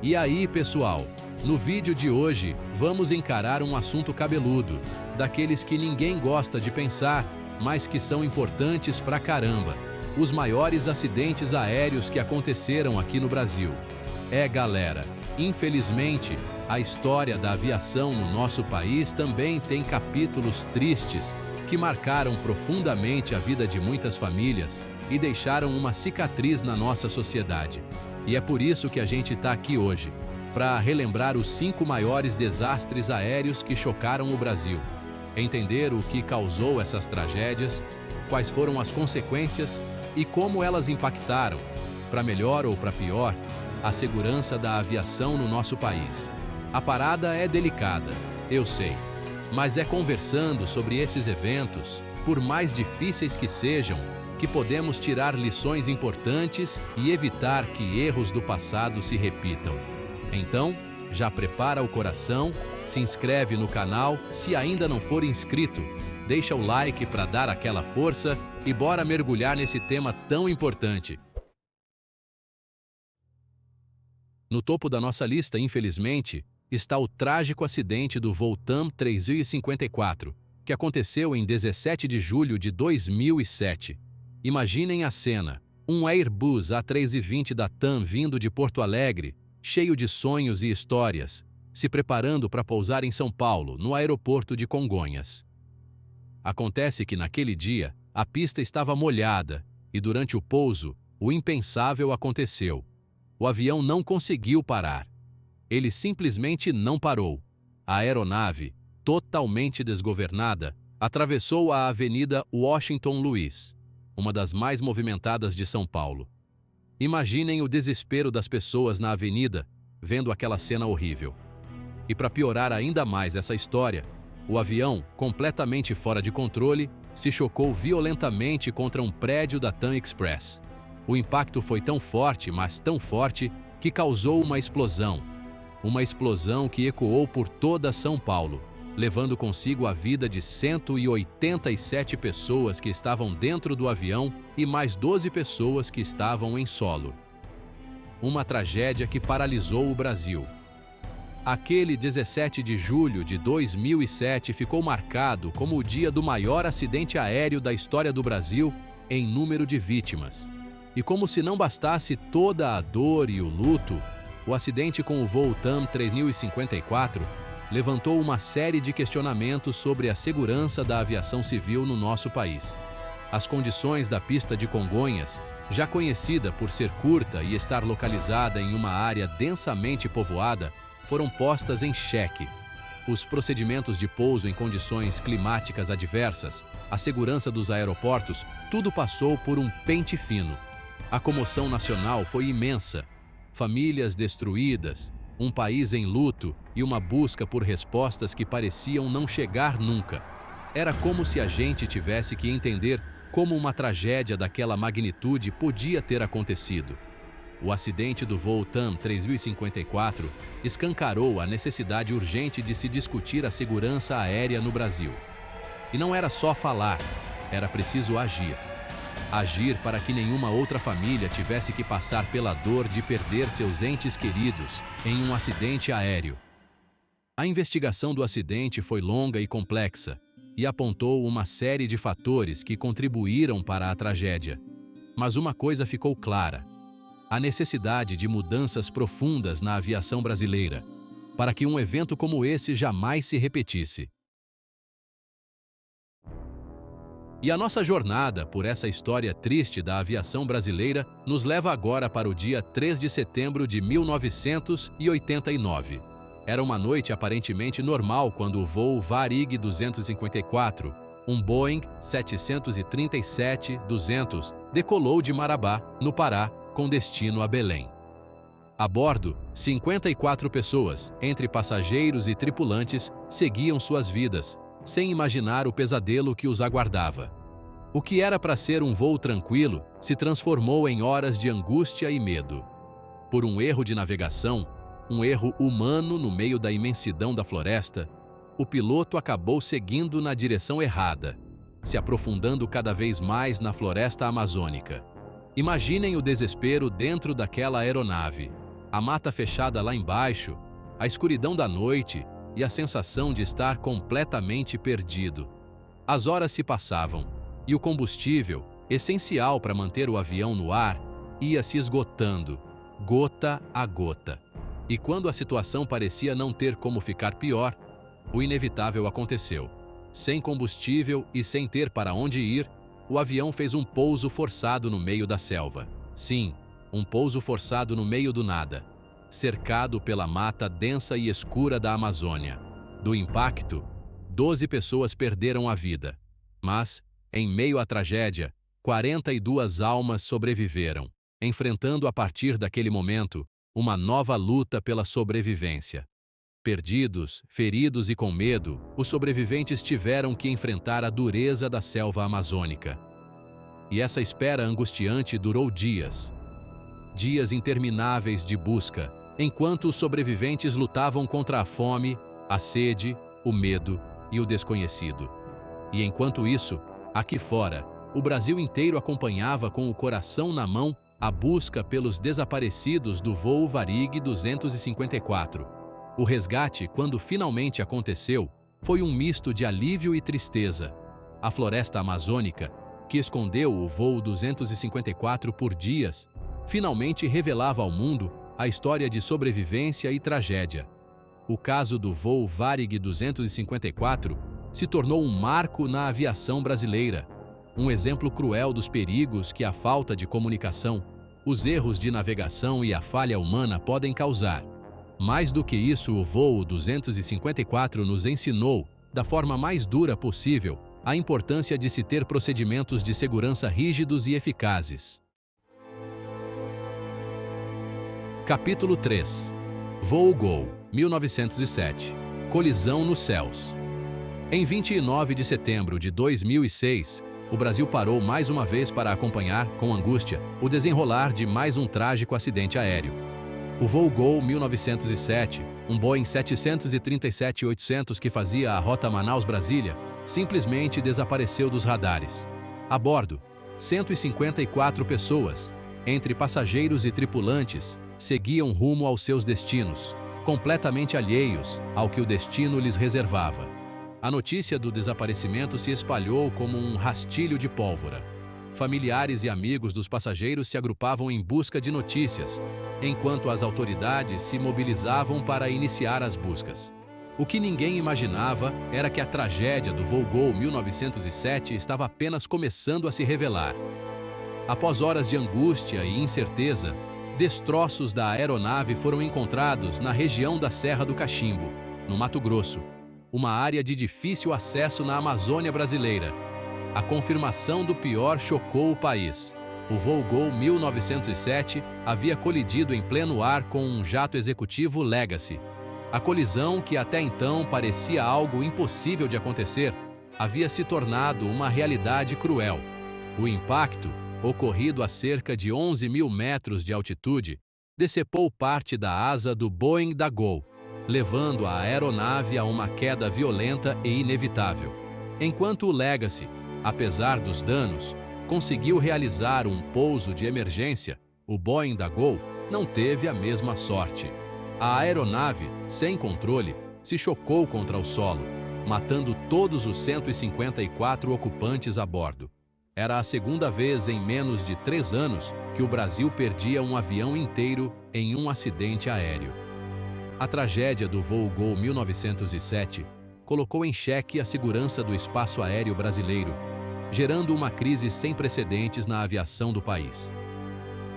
E aí, pessoal? No vídeo de hoje, vamos encarar um assunto cabeludo, daqueles que ninguém gosta de pensar, mas que são importantes pra caramba. Os maiores acidentes aéreos que aconteceram aqui no Brasil. Galera, infelizmente, a história da aviação no nosso país também tem capítulos tristes que marcaram profundamente a vida de muitas famílias e deixaram uma cicatriz na nossa sociedade. E é por isso que a gente está aqui hoje, para relembrar os 5 maiores desastres aéreos que chocaram o Brasil, entender o que causou essas tragédias, quais foram as consequências e como elas impactaram, para melhor ou para pior, a segurança da aviação no nosso país. A parada é delicada, eu sei, mas é conversando sobre esses eventos, por mais difíceis que sejam, que podemos tirar lições importantes e evitar que erros do passado se repitam. Então, já prepara o coração, se inscreve no canal se ainda não for inscrito, deixa o like para dar aquela força e bora mergulhar nesse tema tão importante. No topo da nossa lista, infelizmente, está o trágico acidente do voo TAM 3054, que aconteceu em 17 de julho de 2007. Imaginem a cena, um Airbus A320 da TAM vindo de Porto Alegre, cheio de sonhos e histórias, se preparando para pousar em São Paulo, no aeroporto de Congonhas. Acontece que naquele dia, a pista estava molhada e durante o pouso, o impensável aconteceu. O avião não conseguiu parar. Ele simplesmente não parou. A aeronave, totalmente desgovernada, atravessou a Avenida Washington Luiz, uma das mais movimentadas de São Paulo. Imaginem o desespero das pessoas na avenida, vendo aquela cena horrível. E para piorar ainda mais essa história, o avião, completamente fora de controle, se chocou violentamente contra um prédio da TAM Express. O impacto foi tão forte, mas tão forte, que causou uma explosão. Uma explosão que ecoou por toda São Paulo, levando consigo a vida de 187 pessoas que estavam dentro do avião e mais 12 pessoas que estavam em solo. Uma tragédia que paralisou o Brasil. Aquele 17 de julho de 2007 ficou marcado como o dia do maior acidente aéreo da história do Brasil em número de vítimas. E como se não bastasse toda a dor e o luto, o acidente com o voo TAM 3054 levantou uma série de questionamentos sobre a segurança da aviação civil no nosso país. As condições da pista de Congonhas, já conhecida por ser curta e estar localizada em uma área densamente povoada, foram postas em xeque. Os procedimentos de pouso em condições climáticas adversas, a segurança dos aeroportos, tudo passou por um pente fino. A comoção nacional foi imensa. Famílias destruídas, um país em luto e uma busca por respostas que pareciam não chegar nunca. Era como se a gente tivesse que entender como uma tragédia daquela magnitude podia ter acontecido. O acidente do voo TAM 3054 escancarou a necessidade urgente de se discutir a segurança aérea no Brasil. E não era só falar, era preciso agir. Agir para que nenhuma outra família tivesse que passar pela dor de perder seus entes queridos em um acidente aéreo. A investigação do acidente foi longa e complexa e apontou uma série de fatores que contribuíram para a tragédia. Mas uma coisa ficou clara: a necessidade de mudanças profundas na aviação brasileira, para que um evento como esse jamais se repetisse. E a nossa jornada por essa história triste da aviação brasileira nos leva agora para o dia 3 de setembro de 1989. Era uma noite aparentemente normal quando o voo Varig 254, um Boeing 737-200, decolou de Marabá, no Pará, com destino a Belém. A bordo, 54 pessoas, entre passageiros e tripulantes, seguiam suas vidas, sem imaginar o pesadelo que os aguardava. O que era para ser um voo tranquilo se transformou em horas de angústia e medo. Por um erro de navegação, um erro humano no meio da imensidão da floresta, o piloto acabou seguindo na direção errada, se aprofundando cada vez mais na floresta amazônica. Imaginem o desespero dentro daquela aeronave. A mata fechada lá embaixo, a escuridão da noite e a sensação de estar completamente perdido. As horas se passavam e o combustível, essencial para manter o avião no ar, ia se esgotando, gota a gota. E quando a situação parecia não ter como ficar pior, o inevitável aconteceu. Sem combustível e sem ter para onde ir, o avião fez um pouso forçado no meio da selva. Sim, um pouso forçado no meio do nada, cercado pela mata densa e escura da Amazônia. Do impacto, 12 pessoas perderam a vida. Mas, em meio à tragédia, 42 almas sobreviveram, enfrentando a partir daquele momento uma nova luta pela sobrevivência. Perdidos, feridos e com medo, os sobreviventes tiveram que enfrentar a dureza da selva amazônica. E essa espera angustiante durou dias. Dias intermináveis de busca, enquanto os sobreviventes lutavam contra a fome, a sede, o medo e o desconhecido. E enquanto isso, aqui fora, o Brasil inteiro acompanhava com o coração na mão a busca pelos desaparecidos do voo Varig 254. O resgate, quando finalmente aconteceu, foi um misto de alívio e tristeza. A floresta amazônica, que escondeu o voo 254 por dias, finalmente revelava ao mundo a história de sobrevivência e tragédia. O caso do voo Varig 254 se tornou um marco na aviação brasileira, um exemplo cruel dos perigos que a falta de comunicação, os erros de navegação e a falha humana podem causar. Mais do que isso, o voo 254 nos ensinou, da forma mais dura possível, a importância de se ter procedimentos de segurança rígidos e eficazes. Capítulo 3. Voo Gol, 1907. Colisão nos céus. Em 29 de setembro de 2006, o Brasil parou mais uma vez para acompanhar, com angústia, o desenrolar de mais um trágico acidente aéreo. O voo Gol 1907, um Boeing 737-800 que fazia a rota Manaus-Brasília, simplesmente desapareceu dos radares. A bordo, 154 pessoas, entre passageiros e tripulantes, seguiam rumo aos seus destinos, completamente alheios ao que o destino lhes reservava. A notícia do desaparecimento se espalhou como um rastilho de pólvora. Familiares e amigos dos passageiros se agrupavam em busca de notícias, enquanto as autoridades se mobilizavam para iniciar as buscas. O que ninguém imaginava era que a tragédia do voo Gol 1907 estava apenas começando a se revelar. Após horas de angústia e incerteza, destroços da aeronave foram encontrados na região da Serra do Cachimbo, no Mato Grosso, uma área de difícil acesso na Amazônia brasileira. A confirmação do pior chocou o país. O voo Gol 1907 havia colidido em pleno ar com um jato executivo Legacy. A colisão, que até então parecia algo impossível de acontecer, havia se tornado uma realidade cruel. O impacto, ocorrido a cerca de 11.000 metros de altitude, decepou parte da asa do Boeing da Gol, levando a aeronave a uma queda violenta e inevitável. Enquanto o Legacy, apesar dos danos, conseguiu realizar um pouso de emergência, o Boeing da Gol não teve a mesma sorte. A aeronave, sem controle, se chocou contra o solo, matando todos os 154 ocupantes a bordo. Era a segunda vez em menos de 3 anos que o Brasil perdia um avião inteiro em um acidente aéreo. A tragédia do voo Gol 1907 colocou em xeque a segurança do espaço aéreo brasileiro, gerando uma crise sem precedentes na aviação do país.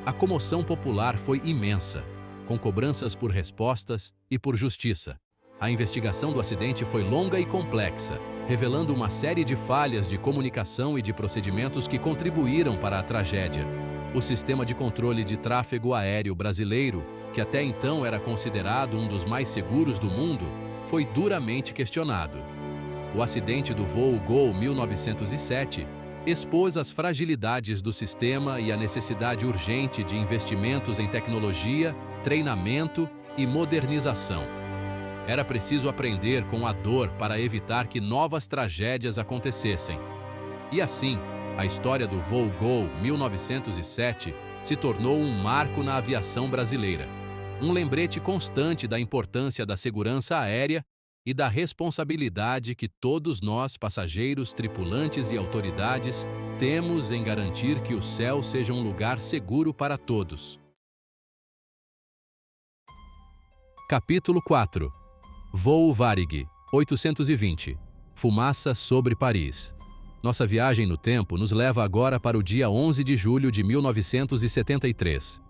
A comoção popular foi imensa, com cobranças por respostas e por justiça. A investigação do acidente foi longa e complexa, revelando uma série de falhas de comunicação e de procedimentos que contribuíram para a tragédia. O sistema de controle de tráfego aéreo brasileiro, que até então era considerado um dos mais seguros do mundo, foi duramente questionado. O acidente do voo Gol 1907 expôs as fragilidades do sistema e a necessidade urgente de investimentos em tecnologia, treinamento e modernização. Era preciso aprender com a dor para evitar que novas tragédias acontecessem. E assim, a história do voo Gol 1907 se tornou um marco na aviação brasileira. um lembrete constante da importância da segurança aérea e da responsabilidade que todos nós, passageiros, tripulantes e autoridades, temos em garantir que o céu seja um lugar seguro para todos. Capítulo 4. Voo Varig, 820. Fumaça sobre Paris. Nossa viagem no tempo nos leva agora para o dia 11 de julho de 1973.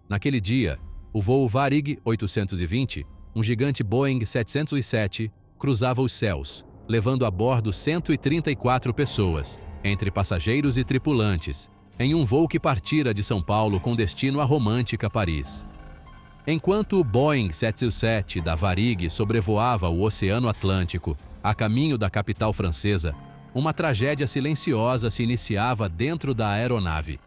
Naquele dia, o voo Varig 820, um gigante Boeing 707, cruzava os céus, levando a bordo 134 pessoas, entre passageiros e tripulantes, em um voo que partira de São Paulo com destino à romântica Paris. Enquanto o Boeing 707 da Varig sobrevoava o Oceano Atlântico, a caminho da capital francesa, uma tragédia silenciosa se iniciava dentro da aeronave.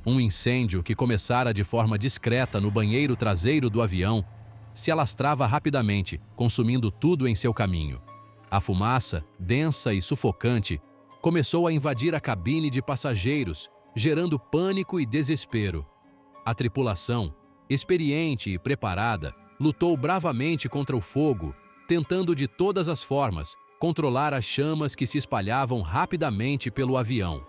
Um incêndio que começara de forma discreta no banheiro traseiro do avião se alastrava rapidamente, consumindo tudo em seu caminho. A fumaça, densa e sufocante, começou a invadir a cabine de passageiros, gerando pânico e desespero. A tripulação, experiente e preparada, lutou bravamente contra o fogo, tentando de todas as formas controlar as chamas que se espalhavam rapidamente pelo avião.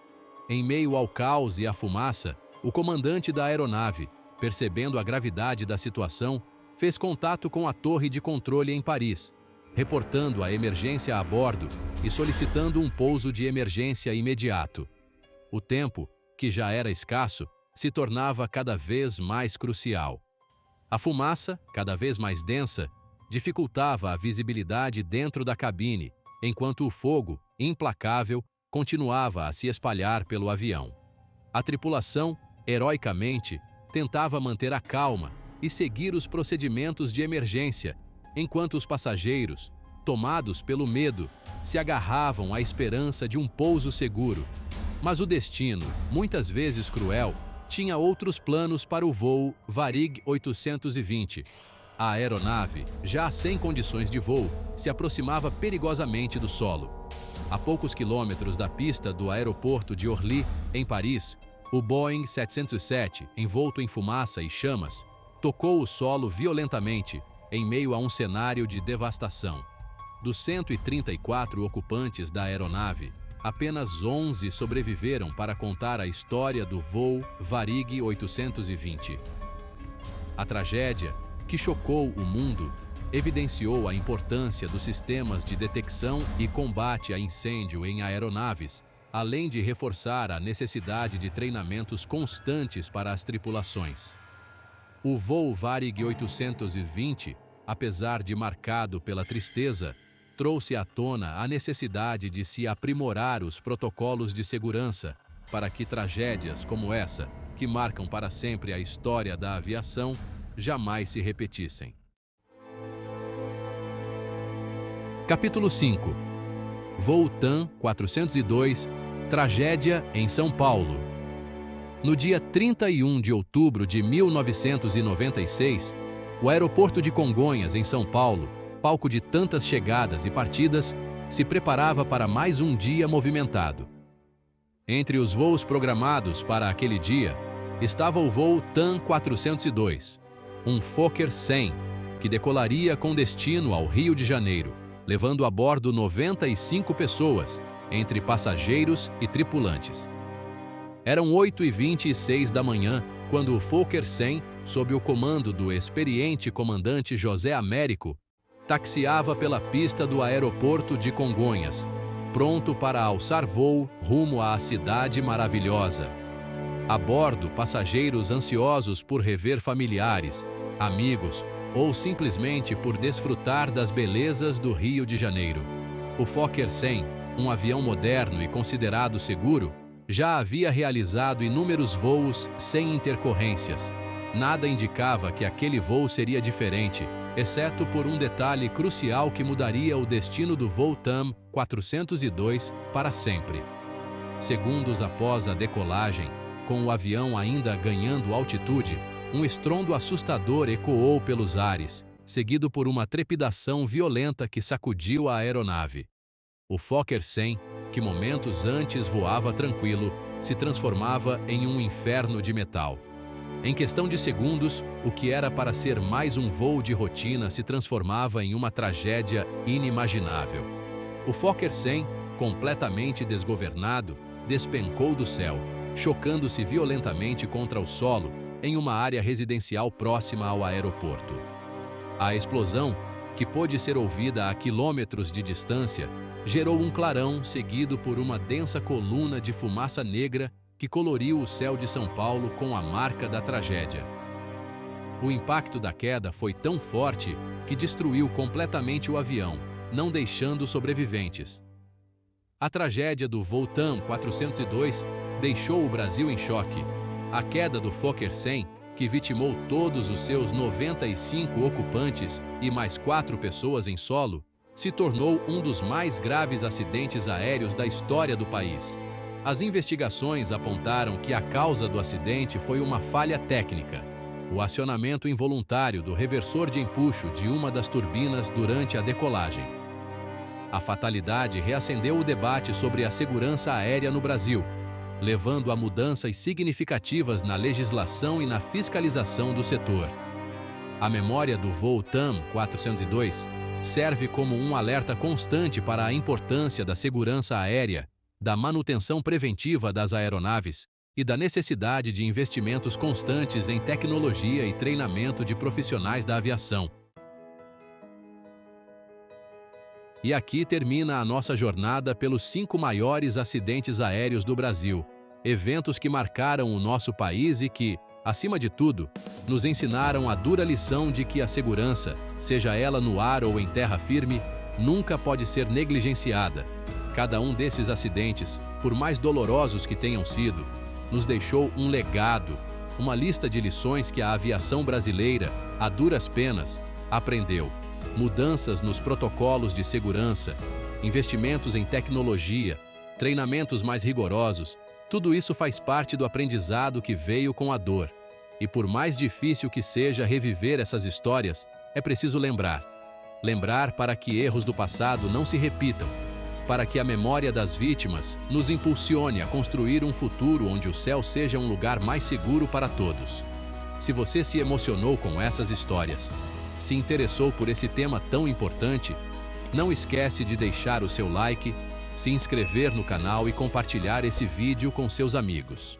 Em meio ao caos e à fumaça, o comandante da aeronave, percebendo a gravidade da situação, fez contato com a torre de controle em Paris, reportando a emergência a bordo e solicitando um pouso de emergência imediato. O tempo, que já era escasso, se tornava cada vez mais crucial. A fumaça, cada vez mais densa, dificultava a visibilidade dentro da cabine, enquanto o fogo, implacável, continuava a se espalhar pelo avião. A tripulação, heroicamente, tentava manter a calma e seguir os procedimentos de emergência, enquanto os passageiros, tomados pelo medo, se agarravam à esperança de um pouso seguro. Mas o destino, muitas vezes cruel, tinha outros planos para o voo Varig 820. A aeronave, já sem condições de voo, se aproximava perigosamente do solo. A poucos quilômetros da pista do aeroporto de Orly, em Paris, o Boeing 707, envolto em fumaça e chamas, tocou o solo violentamente, em meio a um cenário de devastação. Dos 134 ocupantes da aeronave, apenas 11 sobreviveram para contar a história do voo Varig 820. A tragédia, que chocou o mundo, evidenciou a importância dos sistemas de detecção e combate a incêndio em aeronaves, além de reforçar a necessidade de treinamentos constantes para as tripulações. O voo Varig 820, apesar de marcado pela tristeza, trouxe à tona a necessidade de se aprimorar os protocolos de segurança para que tragédias como essa, que marcam para sempre a história da aviação, jamais se repetissem. Capítulo 5. Voo TAM 402, tragédia em São Paulo. No dia 31 de outubro de 1996, o aeroporto de Congonhas, em São Paulo, palco de tantas chegadas e partidas, se preparava para mais um dia movimentado. Entre os voos programados para aquele dia, estava o voo TAM 402, um Fokker 100, que decolaria com destino ao Rio de Janeiro, levando a bordo 95 pessoas, entre passageiros e tripulantes. Eram 8h26 da manhã, quando o Fokker 100, sob o comando do experiente comandante José Américo, taxiava pela pista do aeroporto de Congonhas, pronto para alçar voo rumo à cidade maravilhosa. A bordo, passageiros ansiosos por rever familiares, amigos ou simplesmente por desfrutar das belezas do Rio de Janeiro. O Fokker 100, um avião moderno e considerado seguro, já havia realizado inúmeros voos sem intercorrências. Nada indicava que aquele voo seria diferente, exceto por um detalhe crucial que mudaria o destino do voo TAM 402 para sempre. Segundos após a decolagem, com o avião ainda ganhando altitude, um estrondo assustador ecoou pelos ares, seguido por uma trepidação violenta que sacudiu a aeronave. O Fokker 100, que momentos antes voava tranquilo, se transformava em um inferno de metal. Em questão de segundos, o que era para ser mais um voo de rotina se transformava em uma tragédia inimaginável. O Fokker 100, completamente desgovernado, despencou do céu, chocando-se violentamente contra o solo em uma área residencial próxima ao aeroporto. A explosão, que pôde ser ouvida a quilômetros de distância, gerou um clarão seguido por uma densa coluna de fumaça negra que coloriu o céu de São Paulo com a marca da tragédia. O impacto da queda foi tão forte que destruiu completamente o avião, não deixando sobreviventes. A tragédia do voo TAM 402 deixou o Brasil em choque. A queda do Fokker 100, que vitimou todos os seus 95 ocupantes e mais 4 pessoas em solo, se tornou um dos mais graves acidentes aéreos da história do país. As investigações apontaram que a causa do acidente foi uma falha técnica, o acionamento involuntário do reversor de empuxo de uma das turbinas durante a decolagem. A fatalidade reacendeu o debate sobre a segurança aérea no Brasil, levando a mudanças significativas na legislação e na fiscalização do setor. A memória do voo TAM 402 serve como um alerta constante para a importância da segurança aérea, da manutenção preventiva das aeronaves e da necessidade de investimentos constantes em tecnologia e treinamento de profissionais da aviação. E aqui termina a nossa jornada pelos 5 maiores acidentes aéreos do Brasil, eventos que marcaram o nosso país e que, acima de tudo, nos ensinaram a dura lição de que a segurança, seja ela no ar ou em terra firme, nunca pode ser negligenciada. Cada um desses acidentes, por mais dolorosos que tenham sido, nos deixou um legado, uma lista de lições que a aviação brasileira, a duras penas, aprendeu. Mudanças nos protocolos de segurança, investimentos em tecnologia, treinamentos mais rigorosos, tudo isso faz parte do aprendizado que veio com a dor. E por mais difícil que seja reviver essas histórias, é preciso lembrar. Lembrar para que erros do passado não se repitam, para que a memória das vítimas nos impulsione a construir um futuro onde o céu seja um lugar mais seguro para todos. Se você se emocionou com essas histórias, se interessou por esse tema tão importante, não esquece de deixar o seu like, se inscrever no canal e compartilhar esse vídeo com seus amigos.